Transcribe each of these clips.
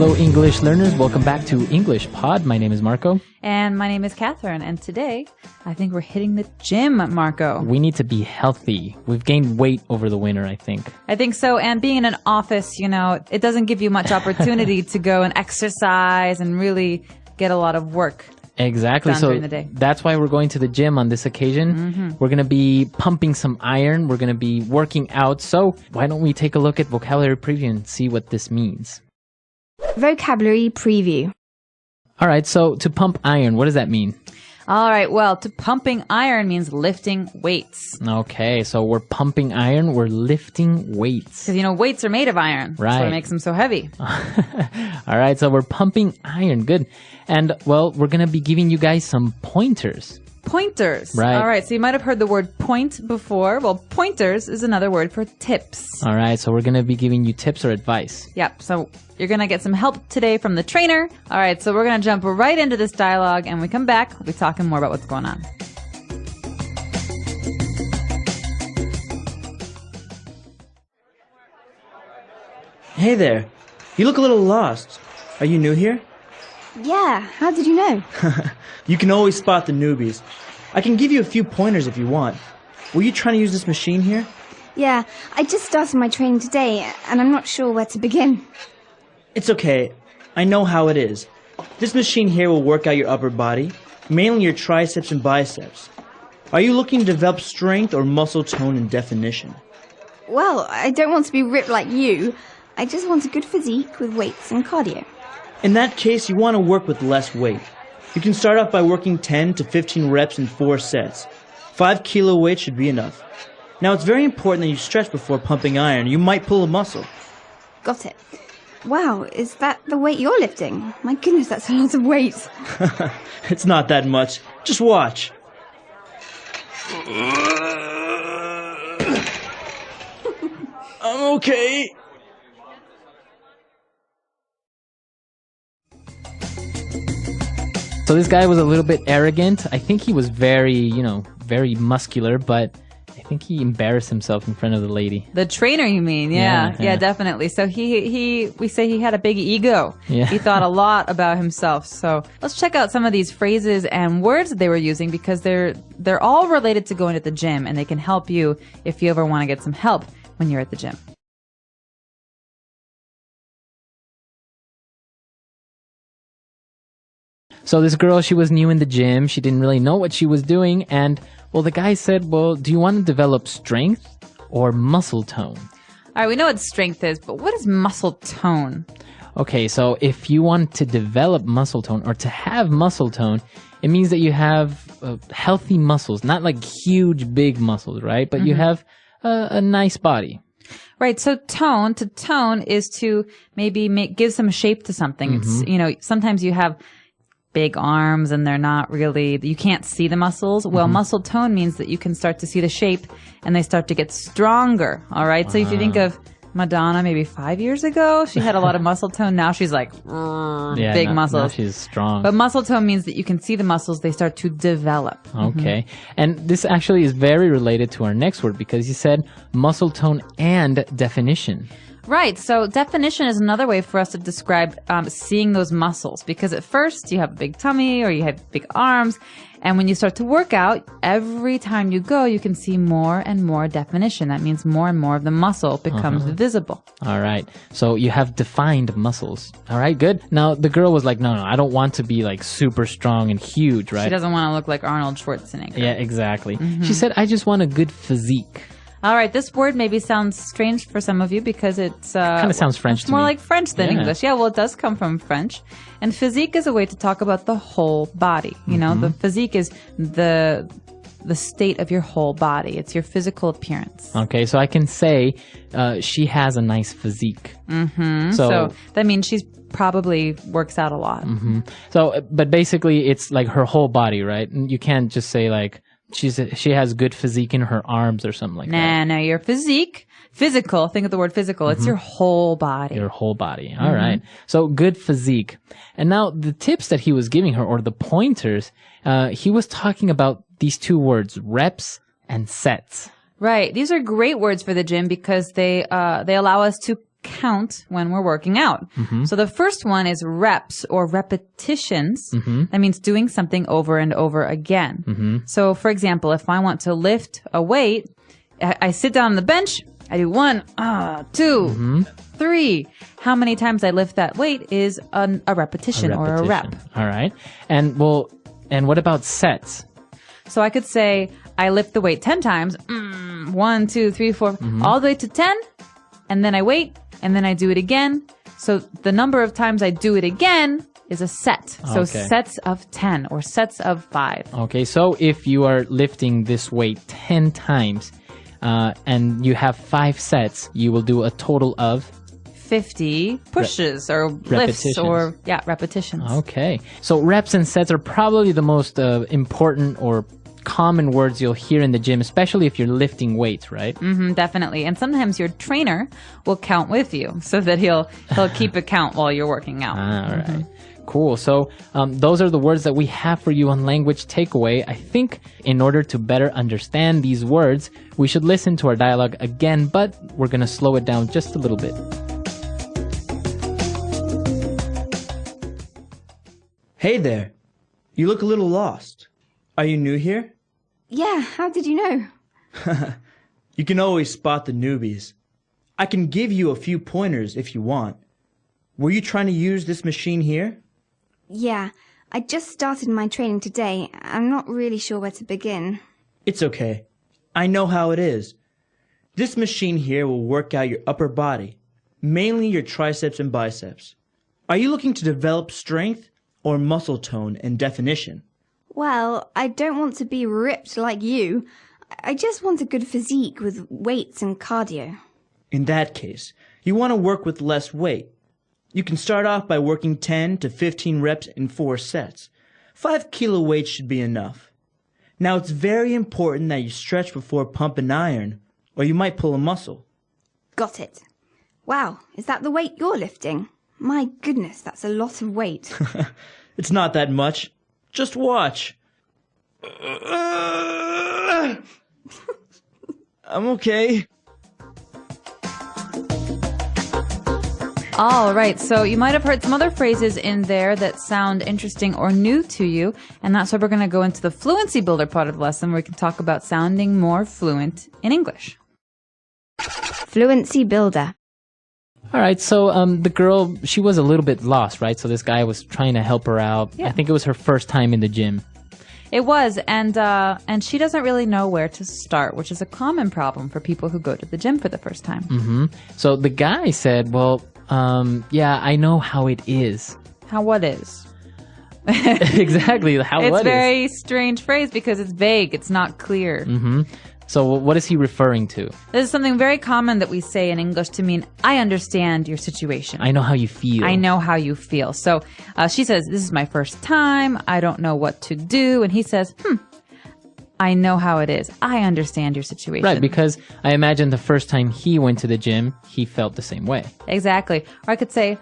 Hello, English learners. Welcome back to English Pod. My name is Marco. And my name is Catherine. And today, I think we're hitting the gym, Marco. We need to be healthy. We've gained weight over the winter, I think. I think so. And being in an office, you know, it doesn't give you much opportunity to go and exercise and really get a lot of work. Exactly. Done during the day. That's why we're going to the gym on this occasion. Mm-hmm. We're going to be pumping some iron. We're going to be working out. So why don't we take a look at vocabulary preview and see what this means? Vocabulary preview. All right. So to pump iron, what does that mean? All right. Well, to pumping iron means lifting weights. Okay. So we're pumping iron. We're lifting weights. Because, you know, weights are made of iron. Right. That's what makes them so heavy. All right. So we're pumping iron. Good. And, well, we're going to be giving you guys some pointers. Pointers. Right. All right. So you might have heard the word point before. Well, pointers is another word for tips. All right. So we're going to be giving you tips or advice. Yep. So you're going to get some help today from the trainer. All right. So we're going to jump right into this dialogue. And when we come back, we'll be talking more about what's going on. Hey there. You look a little lost. Are you new here? Yeah, how did you know? You can always spot the newbies. I can give you a few pointers if you want. Were you trying to use this machine here? Yeah, I just started my training today, and I'm not sure where to begin. It's okay. I know how it is. This machine here will work out your upper body, mainly your triceps and biceps. Are you looking to develop strength or muscle tone and definition? Well, I don't want to be ripped like you. I just want a good physique with weights and cardio. In that case, you want to work with less weight. You can start off by working 10 to 15 reps in 4 sets. 5 kilo weight should be enough. Now, it's very important that you stretch before pumping iron. You might pull a muscle. Got it. Wow, is that the weight you're lifting? My goodness, that's a lot of weight. It's not that much. Just watch. I'm okay. So this guy was a little bit arrogant. I think he was very muscular, but I think he embarrassed himself in front of the lady. The trainer, you mean? Yeah, definitely. So we say he had a big ego. Yeah. He thought a lot about himself. So let's check out some of these phrases and words that they were using because they're all related to going to the gym and they can help you if you ever want to get some help when you're at the gym. So this girl, she was new in the gym. She didn't really know what she was doing. And, well, the guy said, well, do you want to develop strength or muscle tone? All right, we know what strength is, but what is muscle tone? Okay, so if you want to develop muscle tone or to have muscle tone, it means that you have healthy muscles, not like huge, big muscles, right? But you have a nice body. Right. So to tone is to maybe give some shape to something. It's, sometimes you have big arms and they're not really, you can't see the muscles. Well, muscle tone means that you can start to see the shape and they start to get stronger. All right. So if you think of Madonna maybe 5 years ago, she had a lot of muscle tone. Now she's like big muscles. Now she's strong. But muscle tone means that you can see the muscles. They start to develop. Okay. And this actually is very related to our next word because you said muscle tone and definition. Right. So definition is another way for us to describe seeing those muscles because at first you have a big tummy or you have big arms. And when you start to work out, every time you go, you can see more and more definition. That means more and more of the muscle becomes visible. All right. So you have defined muscles. All right, good. Now, the girl was like, no, I don't want to be like super strong and huge, right? She doesn't want to look like Arnold Schwarzenegger. Yeah, exactly. She said, I just want a good physique. All right, this word maybe sounds strange for some of you because it's kind of sounds French to me. More like French than English. Yeah, well, it does come from French. And physique is a way to talk about the whole body. You know, the physique is the state of your whole body. It's your physical appearance. Okay, so I can say she has a nice physique. So that means she's probably works out a lot. So, but basically, it's like her whole body, right? You can't just say like she has good physique in her arms or something like that. No, your physique, physical. Think of the word physical. It's your whole body. Your whole body. All right. So good physique. And now the tips that he was giving her, or the pointers, he was talking about these two words, reps and sets. Right. These are great words for the gym because they allow us to count when we're working out. So the first one is reps or repetitions. That means doing something over and over again. So for example, if I want to lift a weight, I sit down on the bench, I do 1, 2, 3. How many times I lift that weight is a repetition or a rep. All right. And what about sets? So I could say I lift the weight 10 times, 1, 2, 3, 4, all the way to 10, and then I wait, and then I do it again. So the number of times I do it again is a set. So sets of 10 or sets of 5. Okay, so if you are lifting this weight 10 times and you have 5 sets, you will do a total of 50 pushes or lifts or repetitions. Okay. So reps and sets are probably the most important or common words you'll hear in the gym, especially if you're lifting weights, right? Definitely. And sometimes your trainer will count with you so that he'll keep a count while you're working out. All right. Cool. So those are the words that we have for you on Language Takeaway. I think in order to better understand these words, we should listen to our dialogue again, but we're going to slow it down just a little bit. Hey there. You look a little lost. Are you new here? Yeah, how did you know? You can always spot the newbies. I can give you a few pointers if you want. Were you trying to use this machine here? Yeah, I just started my training today. I'm not really sure where to begin. It's okay. I know how it is. This machine here will work out your upper body, mainly your triceps and biceps. Are you looking to develop strength or muscle tone and definition? Well, I don't want to be ripped like you. I just want a good physique with weights and cardio. In that case, you want to work with less weight. You can start off by working 10 to 15 reps in 4 sets. 5 kilo weights should be enough. Now it's very important that you stretch before pump and iron, or you might pull a muscle. Got it. Wow, is that the weight you're lifting? My goodness, that's a lot of weight. It's not that much. Just watch. I'm okay. All right, so you might have heard some other phrases in there that sound interesting or new to you, and that's why we're going to go into the Fluency Builder part of the lesson where we can talk about sounding more fluent in English. Fluency Builder. All right, so the girl, she was a little bit lost, right? So this guy was trying to help her out. Yeah. I think it was her first time in the gym. It was, and she doesn't really know where to start, which is a common problem for people who go to the gym for the first time. So the guy said, well, yeah, I know how it is. How what is? Exactly, how It's what a very strange phrase because it's vague. It's not clear. So what is he referring to? This is something very common that we say in English to mean, I understand your situation. I know how you feel. I know how you feel. So she says, this is my first time. I don't know what to do. And he says, I know how it is. I understand your situation. Right, because I imagine the first time he went to the gym, he felt the same way. Exactly. Or I could say,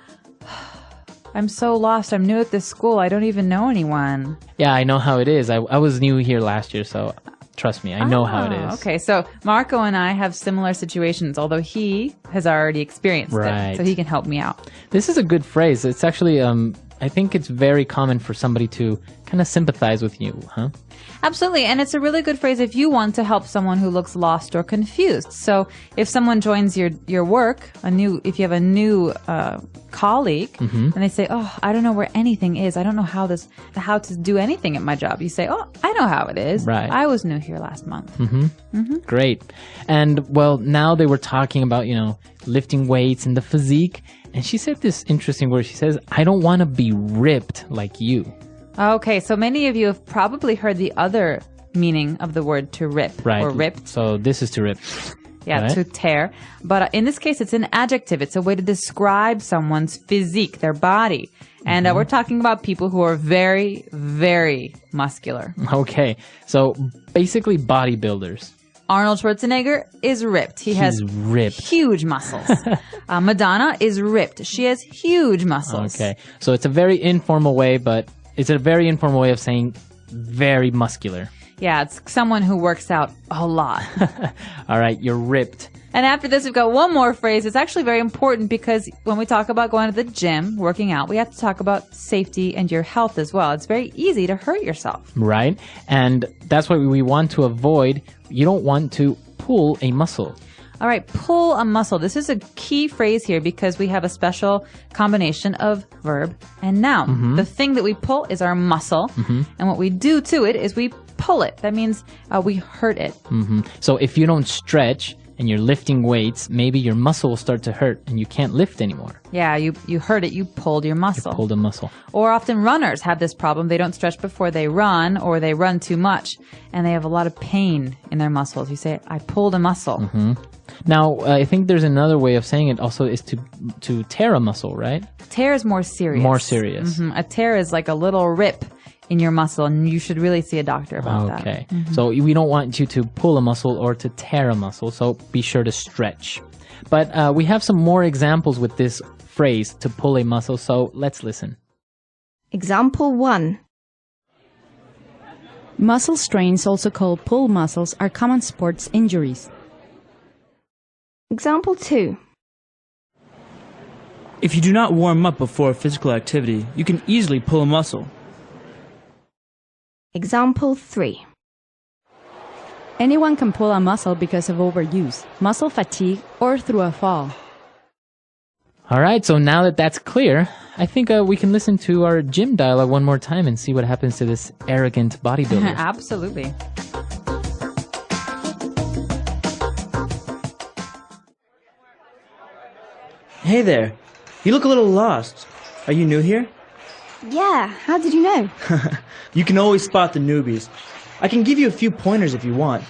I'm so lost. I'm new at this school. I don't even know anyone. Yeah, I know how it is. I was new here last year, so trust me, I know how it is. Okay, so Marco and I have similar situations, although he has already experienced Right. it, so he can help me out. This is a good phrase. It's actually, I think it's very common for somebody to kind of sympathize with you, huh? Absolutely, and it's a really good phrase if you want to help someone who looks lost or confused. So if someone joins your work, if you have a new colleague, and they say, "Oh, I don't know where anything is. I don't know how to do anything at my job." You say, "Oh, I know how it is. Right. I was new here last month." Great. And well, now they were talking about, lifting weights and the physique. And she said this interesting word. She says, I don't want to be ripped like you. Okay, so many of you have probably heard the other meaning of the word to rip Right. or ripped. So this is to rip. Yeah, Right. to tear. But in this case, it's an adjective. It's a way to describe someone's physique, their body. And we're talking about people who are very, very muscular. Okay. So basically bodybuilders. Arnold Schwarzenegger is ripped. He's ripped. huge muscles. Madonna is ripped. She has huge muscles. Okay. So it's a very informal way, but it's a very informal way of saying very muscular. Yeah, it's someone who works out a lot. All right. You're ripped. And after this, we've got one more phrase. It's actually very important because when we talk about going to the gym, working out, we have to talk about safety and your health as well. It's very easy to hurt yourself. Right. And that's what we want to avoid. You don't want to pull a muscle. All right, pull a muscle. This is a key phrase here because we have a special combination of verb and noun. The thing that we pull is our muscle, and what we do to it is we pull it. That means we hurt it. So if you don't stretch and you're lifting weights, maybe your muscle will start to hurt and you can't lift anymore. Yeah, you hurt it. You pulled your muscle. You pulled a muscle. Or often runners have this problem. They don't stretch before they run, or they run too much, and they have a lot of pain in their muscles. You say, I pulled a muscle. Now, I think there's another way of saying it also is to tear a muscle, right? Tear is more serious. More serious. A tear is like a little rip in your muscle, and you should really see a doctor about that. Okay. So we don't want you to pull a muscle or to tear a muscle, so be sure to stretch. But we have some more examples with this phrase, to pull a muscle, so let's listen. Example 1. Muscle strains, also called pull muscles, are common sports injuries. Example 2. If you do not warm up before a physical activity, you can easily pull a muscle. Example 3. Anyone can pull a muscle because of overuse, muscle fatigue, or through a fall. All right, so now that that's clear, I think we can listen to our gym dialogue one more time and see what happens to this arrogant bodybuilder. Absolutely. Hey there. You look a little lost. Are you new here? Yeah, how did you know? You can always spot the newbies. I can give you a few pointers if you want.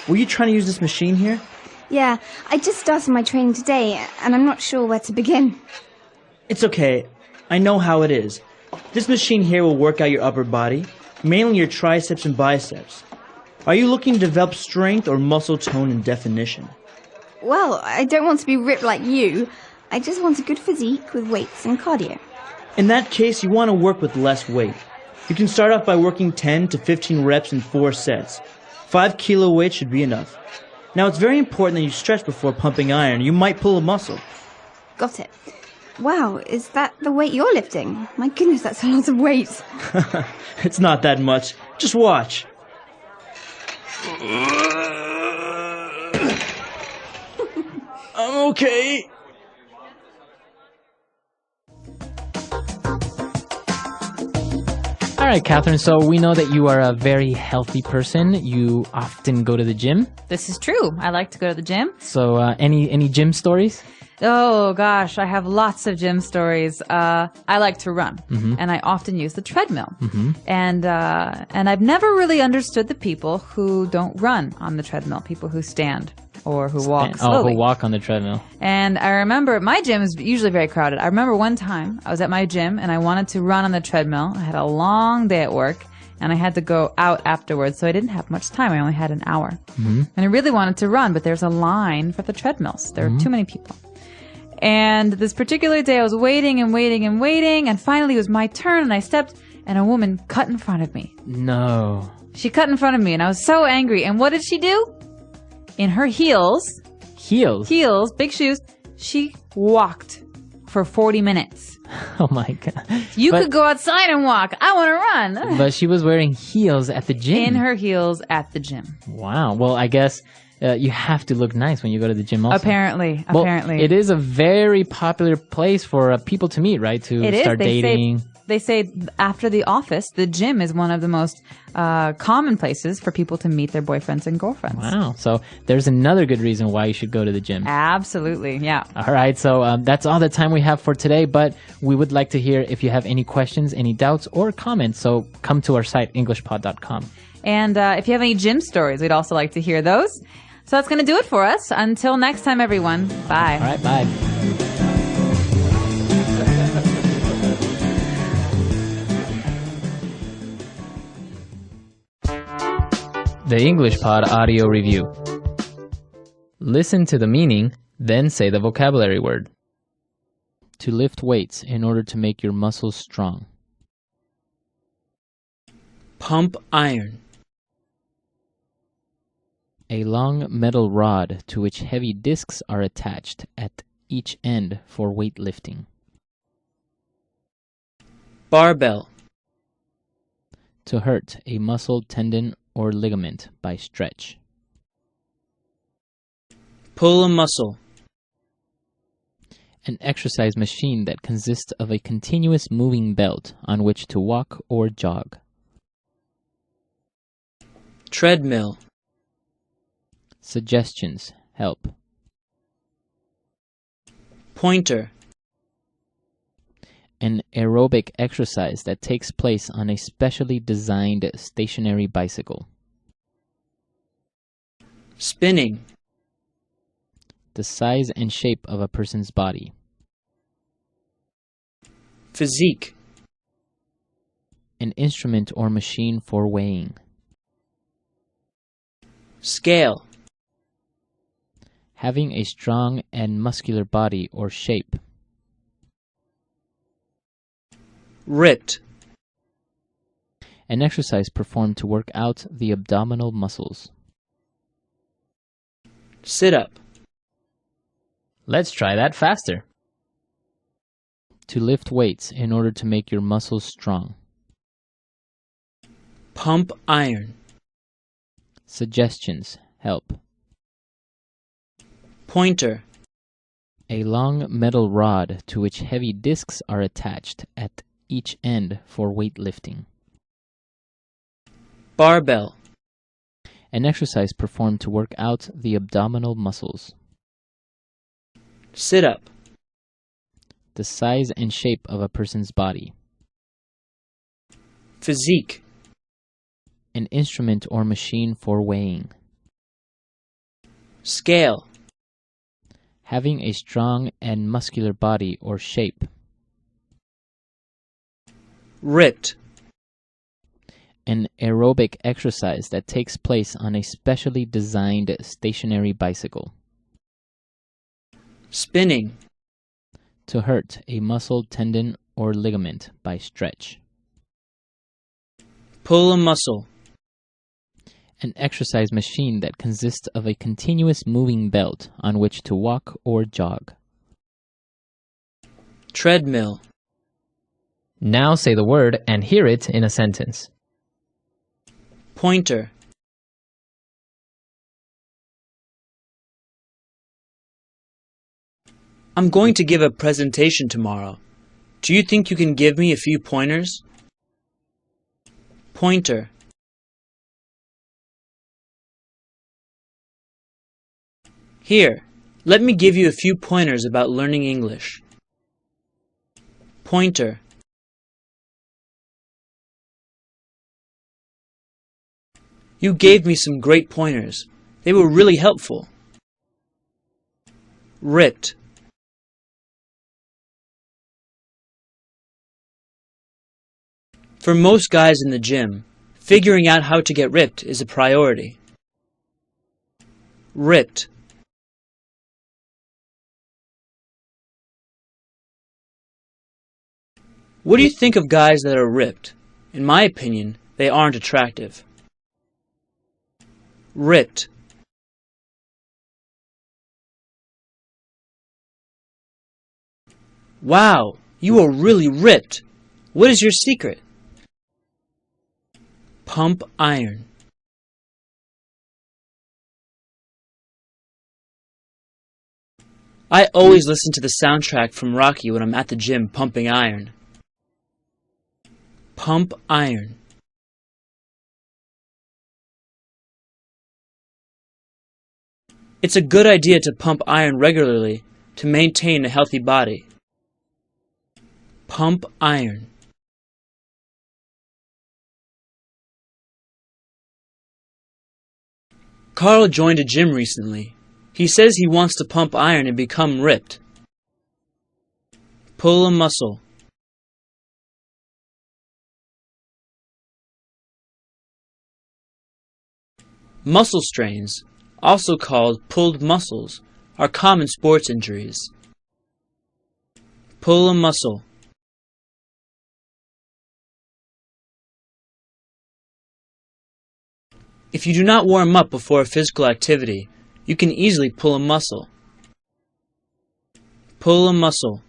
Were you trying to use this machine here? Yeah, I just started my training today, and I'm not sure where to begin. It's okay. I know how it is. This machine here will work out your upper body, mainly your triceps and biceps. Are you looking to develop strength or muscle tone and definition? Well, I don't want to be ripped like you. I just want a good physique with weights and cardio. In that case, you want to work with less weight. You can start off by working 10 to 15 reps in 4 sets. 5 kilo weight should be enough. Now, it's very important that you stretch before pumping iron. You might pull a muscle. Got it. Wow, is that the weight you're lifting? My goodness, that's a lot of weight. It's not that much. Just watch. I'm okay. All right, Catherine, so we know that you are a very healthy person. You often go to the gym. This is true. I like to go to the gym. So any gym stories? Oh, gosh, I have lots of gym stories. I like to run, and I often use the treadmill. And I've never really understood the people who don't run on the treadmill, people who stand or who walk slowly. Who walk on the treadmill. And I remember, my gym is usually very crowded. I remember one time I was at my gym, and I wanted to run on the treadmill. I had a long day at work, and I had to go out afterwards, so I didn't have much time. I only had an hour. And I really wanted to run, but there's a line for the treadmills. There are too many people. And this particular day, I was waiting and waiting and waiting, and finally it was my turn, and I stepped, and a woman cut in front of me. No. She cut in front of me, and I was so angry. And what did she do? In her heels, big shoes, she walked for 40 minutes. Oh my God. You could go outside and walk. I want to run. But she was wearing heels at the gym. In her heels at the gym. Wow. Well, I guess you have to look nice when you go to the gym also. Apparently. It is a very popular place for people to meet, right? To start dating. They say after the office, the gym is one of the most common places for people to meet their boyfriends and girlfriends. Wow. So there's another good reason why you should go to the gym. Absolutely. Yeah. All right. So that's all the time we have for today. But we would like to hear if you have any questions, any doubts, or comments. So come to our site, englishpod.com. And if you have any gym stories, we'd also like to hear those. So that's going to do it for us. Until next time, everyone. Bye. All right. Bye. The English Pod Audio Review. Listen to the meaning, then say the vocabulary word. To lift weights in order to make your muscles strong. Pump iron. A long metal rod to which heavy discs are attached at each end for weightlifting. Barbell. To hurt a muscle, tendon, or ligament by stretch. Pull a muscle. An exercise machine that consists of a continuous moving belt on which to walk or jog. Treadmill. Suggestions help. Pointer. An aerobic exercise that takes place on a specially designed stationary bicycle. Spinning. The size and shape of a person's body. Physique. An instrument or machine for weighing. Scale. Having a strong and muscular body or shape. Ripped. An exercise performed to work out the abdominal muscles. Sit up. Let's try that faster. To lift weights in order to make your muscles strong. Pump iron. Suggestions help. Pointer. A long metal rod to which heavy discs are attached at each end for weightlifting. Barbell. An exercise performed to work out the abdominal muscles. Sit up. The size and shape of a person's body. Physique. An instrument or machine for weighing. Scale. Having a strong and muscular body or shape. Ripped. An aerobic exercise that takes place on a specially designed stationary bicycle. Spinning. To hurt a muscle, tendon, or ligament by stretch. Pull a muscle. An exercise machine that consists of a continuous moving belt on which to walk or jog. Treadmill. Now say the word and hear it in a sentence. Pointer. I'm going to give a presentation tomorrow. Do you think you can give me a few pointers? Pointer. Here, let me give you a few pointers about learning English. Pointer. You gave me some great pointers. They were really helpful. Ripped. For most guys in the gym, figuring out how to get ripped is a priority. Ripped. What do you think of guys that are ripped? In my opinion, they aren't attractive. Ripped. Wow, you are really ripped. What is your secret? Pump iron. I always listen to the soundtrack from Rocky when I'm at the gym pumping iron. Pump iron. It's a good idea to pump iron regularly to maintain a healthy body. Pump iron. Carl joined a gym recently. He says he wants to pump iron and become ripped. Pull a muscle. Muscle strains, also called pulled muscles, are common sports injuries. Pull a muscle. If you do not warm up before a physical activity, you can easily pull a muscle. Pull a muscle.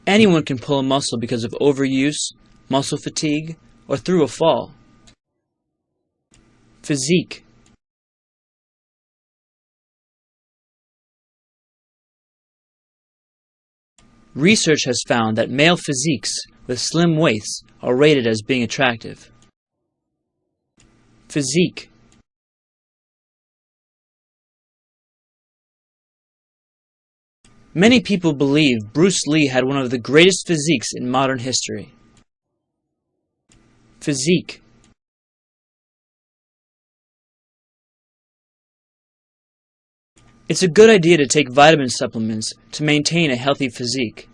Anyone can pull a muscle because of overuse, muscle fatigue, or through a fall. Physique. Research has found that male physiques with slim waists are rated as being attractive. Physique. Many people believe Bruce Lee had one of the greatest physiques in modern history. Physique. It's a good idea to take vitamin supplements to maintain a healthy physique.